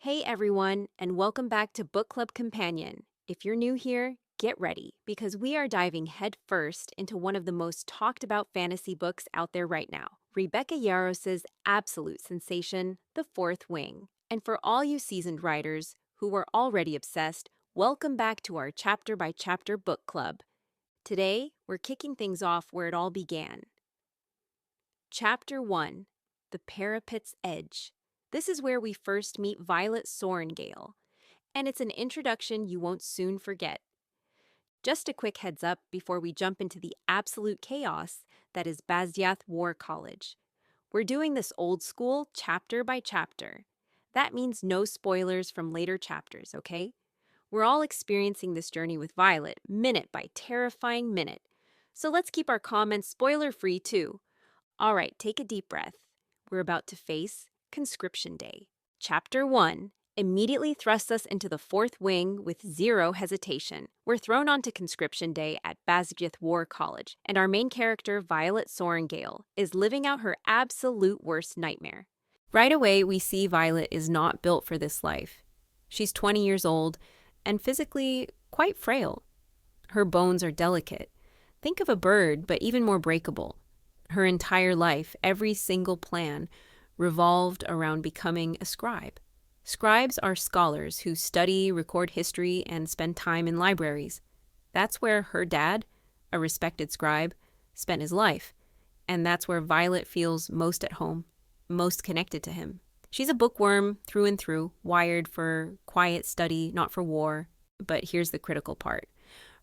Hey everyone, and welcome back to Book Club Companion. If you're new here, get ready because we are diving headfirst into one of the most talked about fantasy books out there right now, Rebecca Yarros' absolute sensation, The Fourth Wing. And for all you seasoned writers who were already obsessed, welcome back to our chapter by chapter book club. Today, we're kicking things off where it all began. Chapter 1, The Parapet's Edge. This is where we first meet Violet Sorrengail, and it's an introduction you won't soon forget. Just a quick heads up before we jump into the absolute chaos that is Basgiath War College. We're doing this old school chapter by chapter. That means no spoilers from later chapters, okay? We're all experiencing this journey with Violet, minute by terrifying minute. So let's keep our comments spoiler-free too. All right, take a deep breath. We're about to face Conscription Day. Chapter 1 immediately thrusts us into the Fourth Wing with zero hesitation. We're thrown onto Conscription Day at Basgiath War College, and our main character, Violet Sorrengail, is living out her absolute worst nightmare. Right away, we see Violet is not built for this life. She's 20 years old and physically quite frail. Her bones are delicate. Think of a bird, but even more breakable. Her entire life, every single plan, revolved around becoming a scribe. Scribes are scholars who study, record history, and spend time in libraries. That's where her dad, a respected scribe, spent his life. And that's where Violet feels most at home, most connected to him. She's a bookworm through and through, wired for quiet study, not for war. But here's the critical part.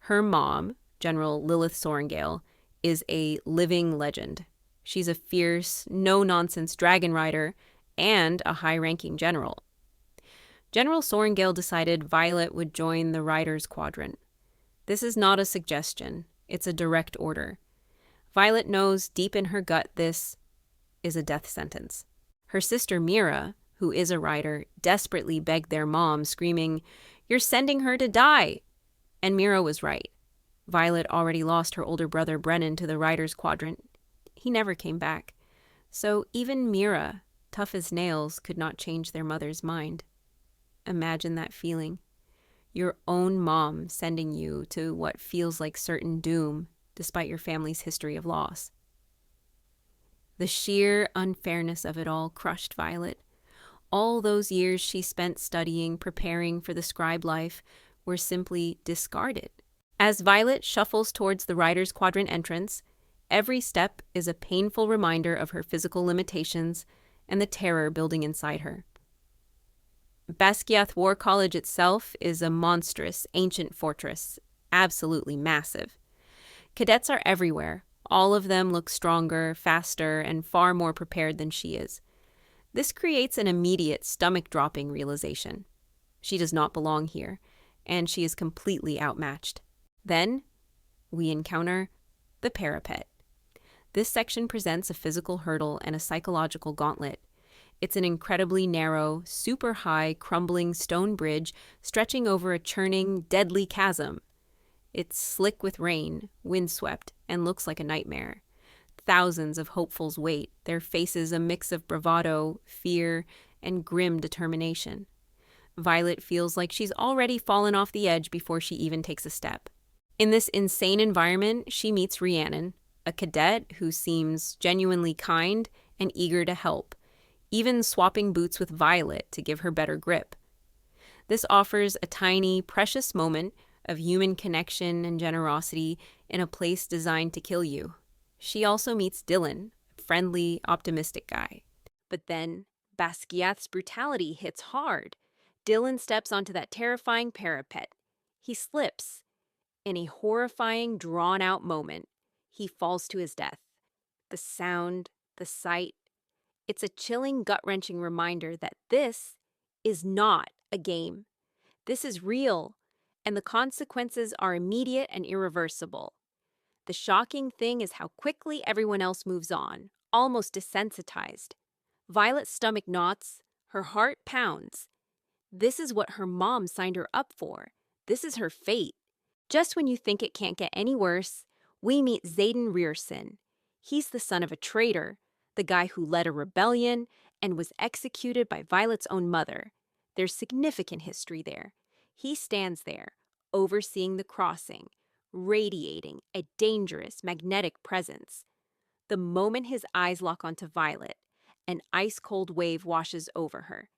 Her mom, General Lilith Sorrengail, is a living legend. She's a fierce, no-nonsense dragon rider and a high-ranking general. General Sorrengail decided Violet would join the Riders' Quadrant. This is not a suggestion. It's a direct order. Violet knows deep in her gut this is a death sentence. Her sister Mira, who is a rider, desperately begged their mom, screaming, "You're sending her to die!" And Mira was right. Violet already lost her older brother Brennan to the Riders' Quadrant. He never came back. So even Mira, tough as nails, could not change their mother's mind. Imagine that feeling. Your own mom sending you to what feels like certain doom, despite your family's history of loss. The sheer unfairness of it all crushed Violet. All those years she spent studying, preparing for the scribe life, were simply discarded. As Violet shuffles towards the Riders' Quadrant entrance, every step is a painful reminder of her physical limitations and the terror building inside her. Basgiath War College itself is a monstrous, ancient fortress, absolutely massive. Cadets are everywhere. All of them look stronger, faster, and far more prepared than she is. This creates an immediate, stomach-dropping realization. She does not belong here, and she is completely outmatched. Then, we encounter the parapet. This section presents a physical hurdle and a psychological gauntlet. It's an incredibly narrow, super high, crumbling stone bridge stretching over a churning, deadly chasm. It's slick with rain, windswept, and looks like a nightmare. Thousands of hopefuls wait, their faces a mix of bravado, fear, and grim determination. Violet feels like she's already fallen off the edge before she even takes a step. In this insane environment, she meets Rhiannon, a cadet who seems genuinely kind and eager to help, even swapping boots with Violet to give her better grip. This offers a tiny, precious moment of human connection and generosity in a place designed to kill you. She also meets Dylan, a friendly, optimistic guy. But then, Basgiath's brutality hits hard. Dylan steps onto that terrifying parapet. He slips. In a horrifying, drawn-out moment, he falls to his death. The sound, the sight, it's a chilling, gut-wrenching reminder that this is not a game. This is real, and the consequences are immediate and irreversible. The shocking thing is how quickly everyone else moves on, almost desensitized. Violet's stomach knots, her heart pounds. This is what her mom signed her up for. This is her fate. Just when you think it can't get any worse, we meet Xaden Rearson. He's the son of a traitor, the guy who led a rebellion and was executed by Violet's own mother. There's significant history there. He stands there, overseeing the crossing, radiating a dangerous magnetic presence. The moment his eyes lock onto Violet, an ice-cold wave washes over her.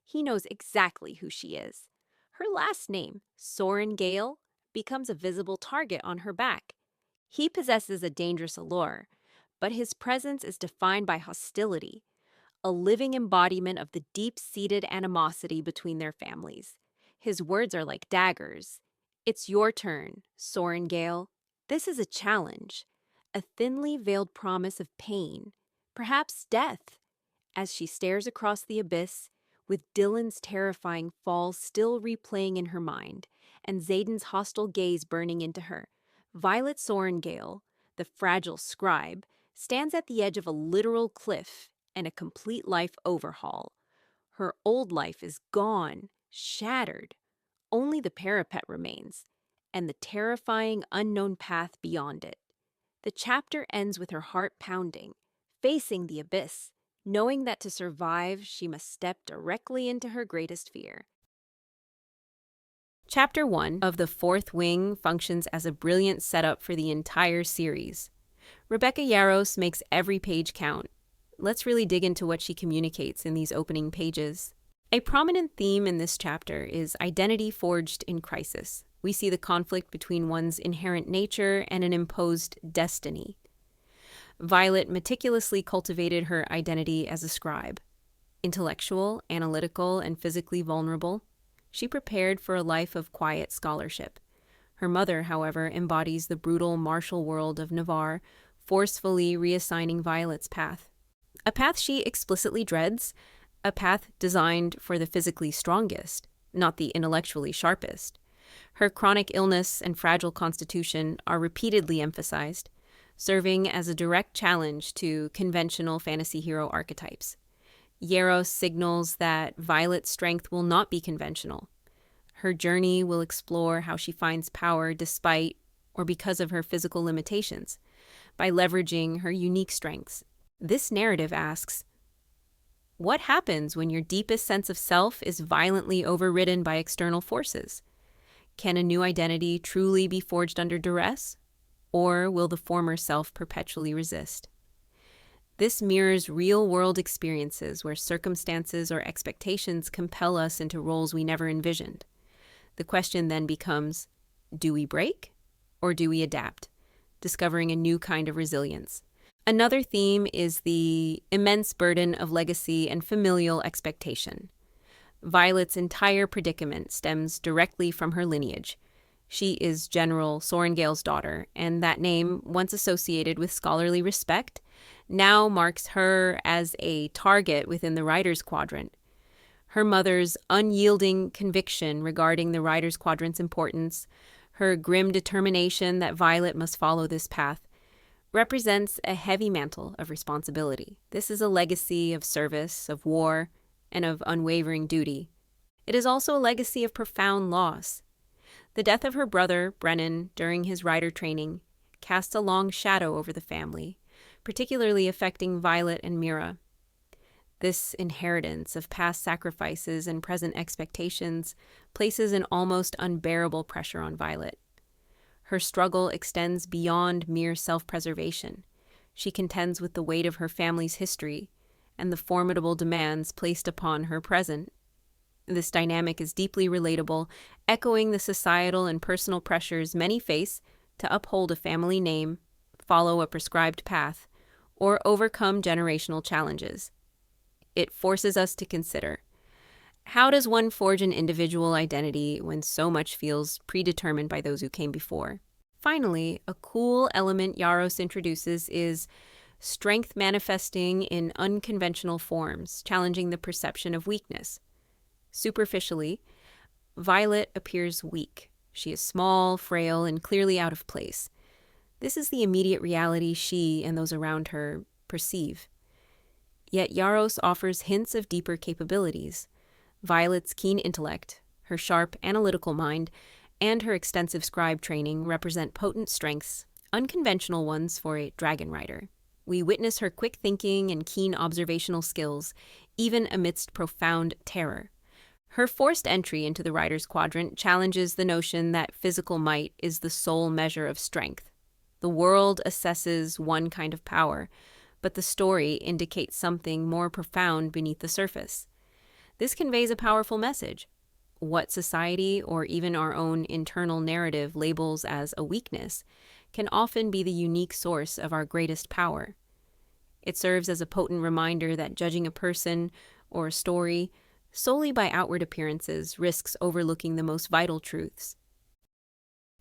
He knows exactly who she is. Her last name, Sorrengail, becomes a visible target on her back. He possesses a dangerous allure, but his presence is defined by hostility, a living embodiment of the deep-seated animosity between their families. His words are like daggers. It's your turn, Sorrengail. This is a challenge, a thinly veiled promise of pain, perhaps death. As she stares across the abyss, with Dylan's terrifying fall still replaying in her mind, and Xaden's hostile gaze burning into her, Violet Sorrengail, the fragile scribe, stands at the edge of a literal cliff and a complete life overhaul. Her old life is gone, shattered. Only the parapet remains, and the terrifying unknown path beyond it. The chapter ends with her heart pounding, facing the abyss, knowing that to survive, she must step directly into her greatest fear. Chapter 1 of The Fourth Wing functions as a brilliant setup for the entire series. Rebecca Yarros makes every page count. Let's really dig into what she communicates in these opening pages. A prominent theme in this chapter is identity forged in crisis. We see the conflict between one's inherent nature and an imposed destiny. Violet meticulously cultivated her identity as a scribe. Intellectual, analytical, and physically vulnerable, she prepared for a life of quiet scholarship. Her mother, however, embodies the brutal martial world of Navarre, forcefully reassigning Violet's path. A path she explicitly dreads, a path designed for the physically strongest, not the intellectually sharpest. Her chronic illness and fragile constitution are repeatedly emphasized, serving as a direct challenge to conventional fantasy hero archetypes. Yarros signals that Violet's strength will not be conventional. Her journey will explore how she finds power despite or because of her physical limitations, by leveraging her unique strengths. This narrative asks, what happens when your deepest sense of self is violently overridden by external forces? Can a new identity truly be forged under duress? Or will the former self perpetually resist? This mirrors real-world experiences where circumstances or expectations compel us into roles we never envisioned. The question then becomes, do we break or do we adapt, discovering a new kind of resilience? Another theme is the immense burden of legacy and familial expectation. Violet's entire predicament stems directly from her lineage. She is General Sorrengail's daughter, and that name, once associated with scholarly respect, now marks her as a target within the Writer's Quadrant. Her mother's unyielding conviction regarding the Writer's Quadrant's importance, her grim determination that Violet must follow this path, represents a heavy mantle of responsibility. This is a legacy of service, of war, and of unwavering duty. It is also a legacy of profound loss. The death of her brother, Brennan, during his rider training, cast a long shadow over the family, particularly affecting Violet and Mira. This inheritance of past sacrifices and present expectations places an almost unbearable pressure on Violet. Her struggle extends beyond mere self-preservation. She contends with the weight of her family's history and the formidable demands placed upon her present. This dynamic is deeply relatable, echoing the societal and personal pressures many face to uphold a family name, follow a prescribed path, or overcome generational challenges. It forces us to consider, how does one forge an individual identity when so much feels predetermined by those who came before? Finally, a cool element Yarros introduces is strength manifesting in unconventional forms, challenging the perception of weakness. Superficially, Violet appears weak. She is small, frail, and clearly out of place. This is the immediate reality she and those around her perceive. Yet Yarros offers hints of deeper capabilities. Violet's keen intellect, her sharp analytical mind, and her extensive scribe training represent potent strengths, unconventional ones for a dragon rider. We witness her quick thinking and keen observational skills, even amidst profound terror. Her forced entry into the writer's quadrant challenges the notion that physical might is the sole measure of strength. The world assesses one kind of power, but the story indicates something more profound beneath the surface. This conveys a powerful message. What society, or even our own internal narrative, labels as a weakness can often be the unique source of our greatest power. It serves as a potent reminder that judging a person or a story solely by outward appearances risks overlooking the most vital truths.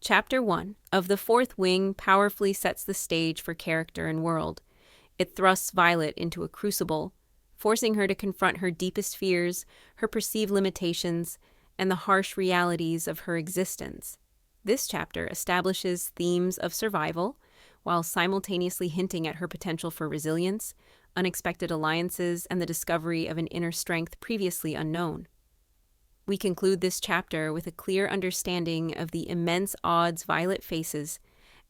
Chapter 1 of The Fourth Wing powerfully sets the stage for character and world. It thrusts Violet into a crucible, forcing her to confront her deepest fears, her perceived limitations, and the harsh realities of her existence. This chapter establishes themes of survival, while simultaneously hinting at her potential for resilience, unexpected alliances, and the discovery of an inner strength previously unknown. We conclude this chapter with a clear understanding of the immense odds Violet faces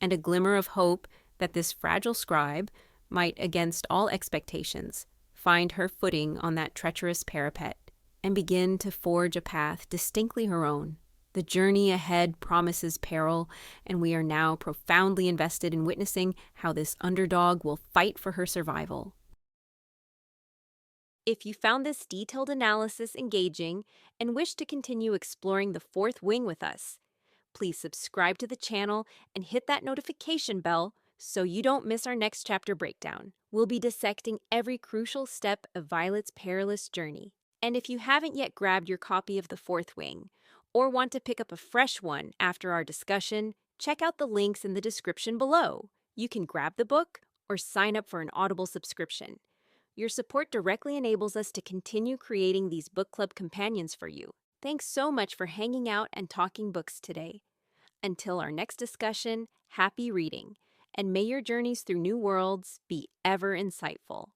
and a glimmer of hope that this fragile scribe might, against all expectations, find her footing on that treacherous parapet and begin to forge a path distinctly her own. The journey ahead promises peril, and we are now profoundly invested in witnessing how this underdog will fight for her survival. If you found this detailed analysis engaging and wish to continue exploring the Fourth Wing with us, please subscribe to the channel and hit that notification bell so you don't miss our next chapter breakdown. We'll be dissecting every crucial step of Violet's perilous journey. And if you haven't yet grabbed your copy of The Fourth Wing, or want to pick up a fresh one after our discussion, check out the links in the description below. You can grab the book or sign up for an Audible subscription. Your support directly enables us to continue creating these book club companions for you. Thanks so much for hanging out and talking books today. Until our next discussion, happy reading, and may your journeys through new worlds be ever insightful.